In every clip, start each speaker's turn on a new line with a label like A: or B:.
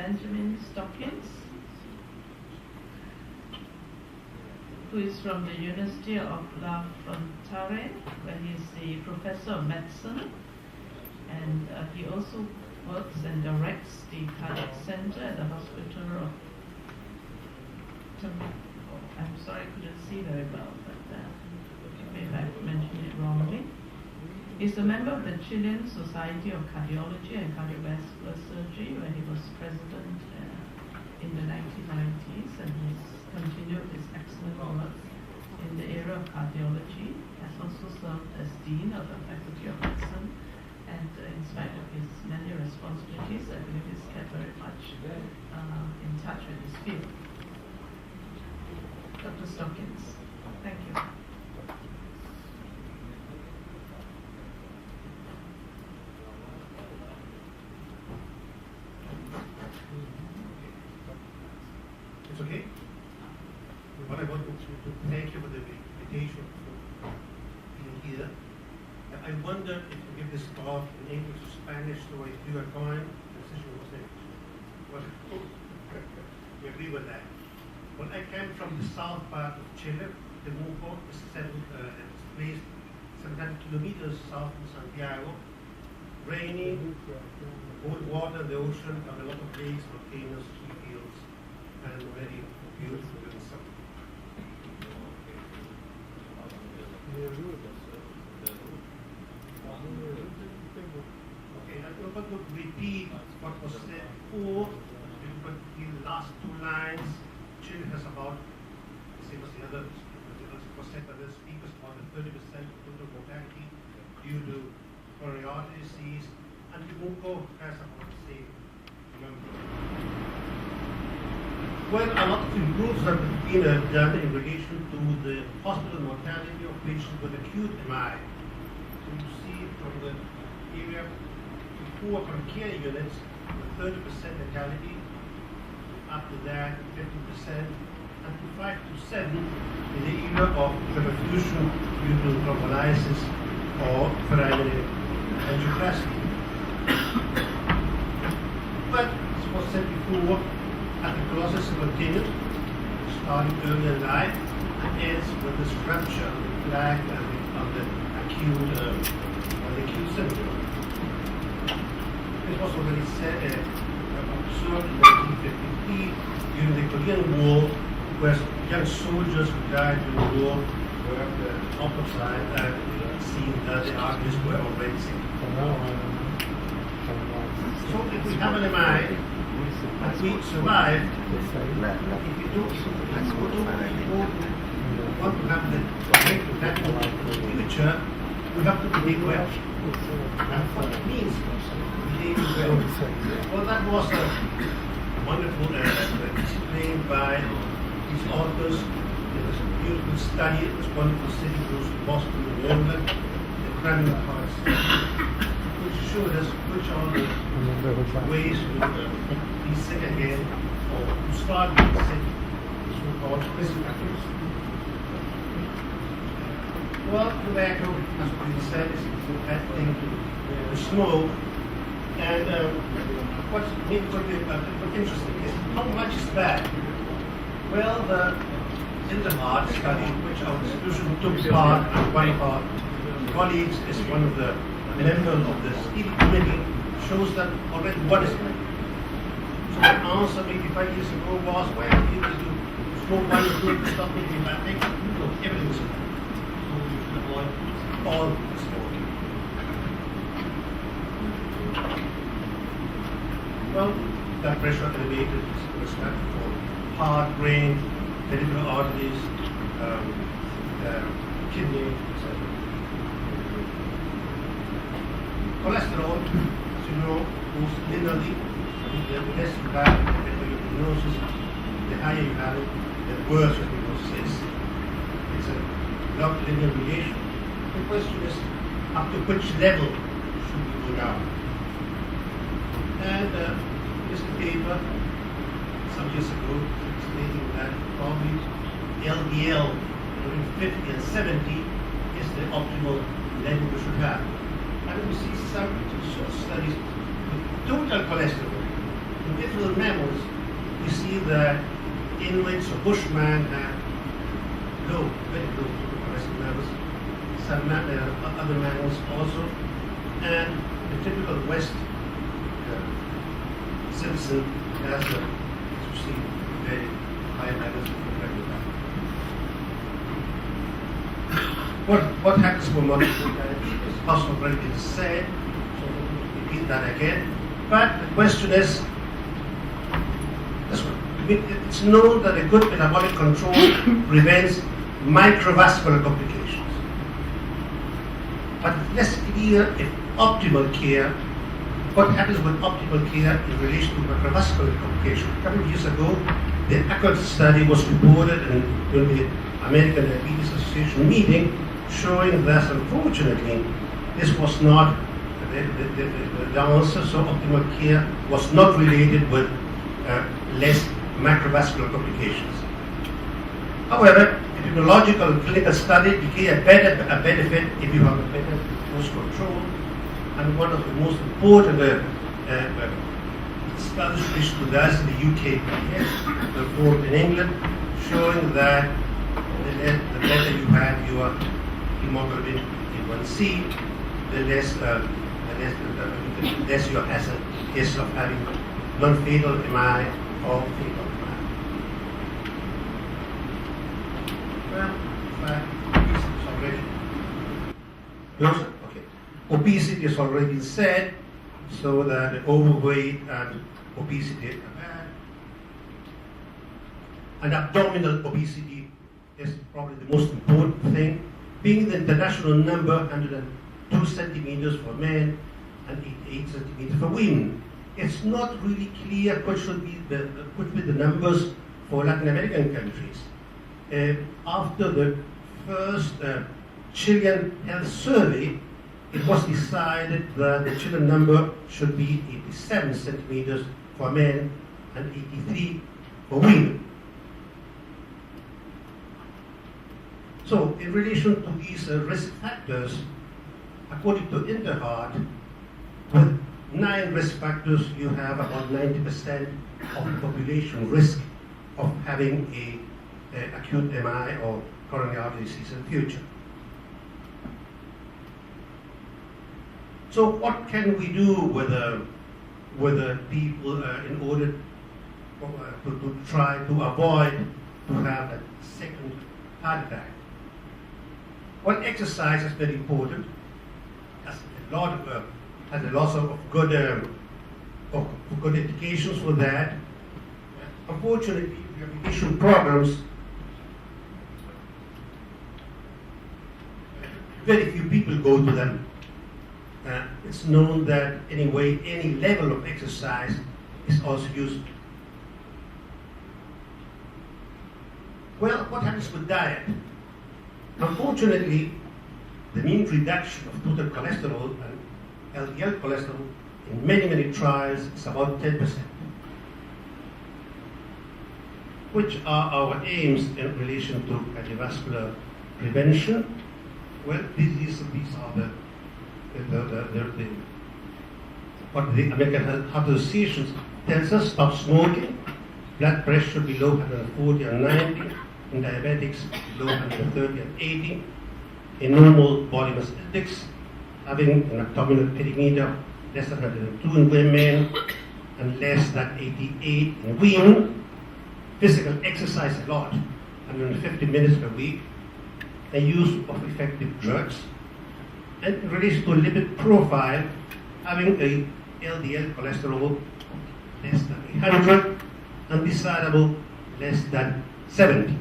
A: Benjamin Stockins, who is from the University of La Frontera, where he is the professor of medicine, and he also works and directs the cardiac center at the Hospital of I'm sorry, I couldn't see very well, but maybe I mentioned it wrongly. He's a member of the Chilean Society of Cardiology and Cardiovascular Surgery, where he was president in the 1990s, and he's continued his excellent work in the area of cardiology. He has also served as Dean of the Faculty of Medicine, and in spite of his many responsibilities, I believe he's kept very much in touch with his field. Dr. Stockins, thank you.
B: It's okay? What I want to thank you for the invitation for being here. I wonder if you give this talk in English or Spanish, so if you are fine, the decision was English. Well, we agree with that. When I came from the south part of Chile, the Buarque is placed 700 kilometers south of Santiago. Rainy, cold water in the ocean, and a lot of lakes, volcanoes, tea fields, and very beautiful in summer. Okay, I'm not going to repeat what was said before, but the last two lines. Chile has about, the same as the other, was said by the speakers, about 30% of total mortality due to coronary artery disease, and Buarque has about the same number. Well, a lot of improvements have been done in relation to the hospital mortality of patients with acute MI. So you see from the area before from care units, 30% mortality. After that, 50%, and to 5 to 7 in the area of perfusion due to thrombolysis or primary angioplasty. But, as was said before, atherosclerosis is continued, starting early in life, and ends with this rupture of the plaque and on the acute syndrome. It was already said, observed in 1953 during the Korean War, where young soldiers who died during the war were at the opposite and seen that the arteries were already sick. So if we have an MI and we survive, if we do want to have the future, we have to behave well. And what it means, well, that was a wonderful explained by these authors. It was a beautiful study. It was wonderful sitting close to Boston and London, the cramming parts, which showed us which are the ways to be sick again or to start being sick, the so-called risk factors. Well, tobacco, as we said, is a bad thing to smoke. And what's interesting is how much is bad? Well, in the heart study, which our institution took part and one of our colleagues is one of the members of the steering committee, shows that already what is bad. So the answer maybe 5 years ago was, well, you need to smoke one is good, stop making bad things. No, everything is bad. So you should avoid all smoking. Well, blood pressure elevated is respect for heart, brain, peripheral arteries, kidney, etc. Cholesterol, as you know, goes linearly. The less you have, the better your prognosis. The higher you have it, the worse your prognosis is. It's a log linear relation. The question is, up to which level should we go down? And this paper, some years ago, stating that probably LDL between 50 and 70 is the optimal level we should have. And we see some short studies with total cholesterol individual mammals, we see that Inuits or Bushmen have low, very low cholesterol levels. Some other mammals also, and the typical West citizen has, as you see, very high levels compared to that. What happens for multiple diabetes? Also already been said, so I won't repeat that again. But the question is, this one. It's known that a good metabolic control prevents microvascular complications. But it's less clear if optimal care, what happens with optimal care in relation to microvascular complications. A couple of years ago, the ACCORD study was reported in the American Diabetes Association meeting, showing that unfortunately this was not the answer, so optimal care was not related with less macrovascular complications. However, epidemiological and clinical study became a benefit if you have a better dose control, and one of the most important studies which to that in the UK, performed in England, showing that the better you have your hemoglobin A1C, the less your hazard is of having non-fatal MI or fatal MI. Well, obesity is already said, so that overweight and obesity are bad. And abdominal obesity is probably the most important thing, being the international number 102 centimeters for men and 88 centimeters for women. It's not really clear what should be the numbers for Latin American countries. After the first Chilean health survey, it was decided that the Chilean number should be 87 centimeters for men and 83 for women. So, in relation to these risk factors, according to Interheart, with 9 risk factors, you have about 90% of the population risk of having a acute MI or coronary artery disease in the future. So what can we do with the people in order to try to avoid to have a second heart attack? Well, exercise is very important. Has a lot of good indications for that. Unfortunately, rehabilitation programs, very few people go to them. It's known that anyway, any level of exercise is also used. Well, what happens with diet? Unfortunately, the mean reduction of total cholesterol and LDL cholesterol in many trials is about 10%. Which are our aims in relation to cardiovascular prevention? Well, these are what the American Heart Association tells us: stop smoking, blood pressure below 140 and 90, in diabetics below 130 and 80, a normal body mass index, having an abdominal perimeter less than 102 in women and less than 88 in women, physical exercise a lot, 150 minutes per week, a use of effective drugs, and in relation to lipid profile, having a LDL cholesterol less than 100 and desirable less than 70.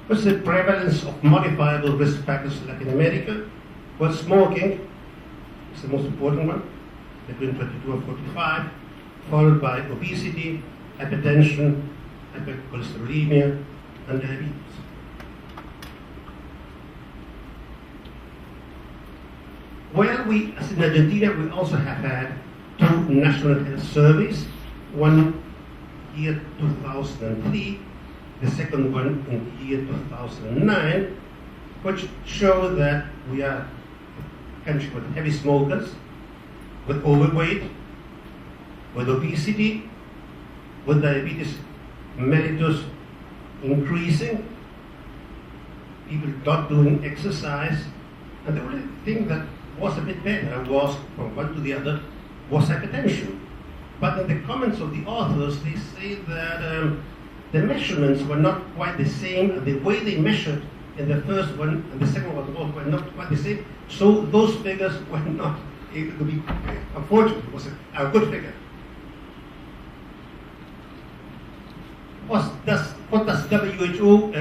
B: What's the prevalence of modifiable risk factors in Latin America? Well, smoking is the most important one, between 22 and 45, followed by obesity, hypertension, hypercholesterolemia, and diabetes. Well, as in Argentina, we also have had 2 national health surveys, one year 2003, the second one in the year 2009, which show that we are a country with heavy smokers, with overweight, with obesity, with diabetes mellitus increasing, people not doing exercise, and the only thing that was a bit better was, from one to the other, was hypertension. But in the comments of the authors, they say that the measurements were not quite the same, and the way they measured in the first one and the second one both were not quite the same, so those figures were not able to be compared. Unfortunately, it was a good figure. What does WHO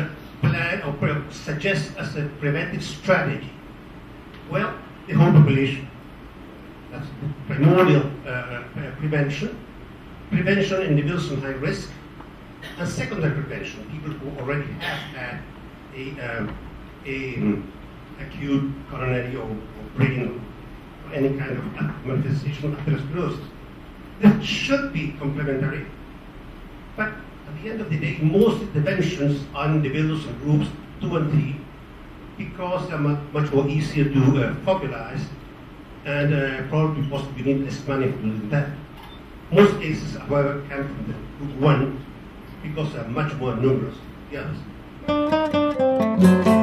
B: plan or suggest as a preventive strategy? Well, the whole population. That's primordial prevention. Prevention in individuals in high risk, and secondary prevention, people who already have had a acute coronary or brain or any kind of manifestation of atherosclerosis. That should be complementary, but at the end of the day, most interventions are individuals and groups 2 and 3 because they're much more easier to formalize, and probably possibly need less money for doing that. Most cases, however, come from the group 1 because they're much more numerous than the others.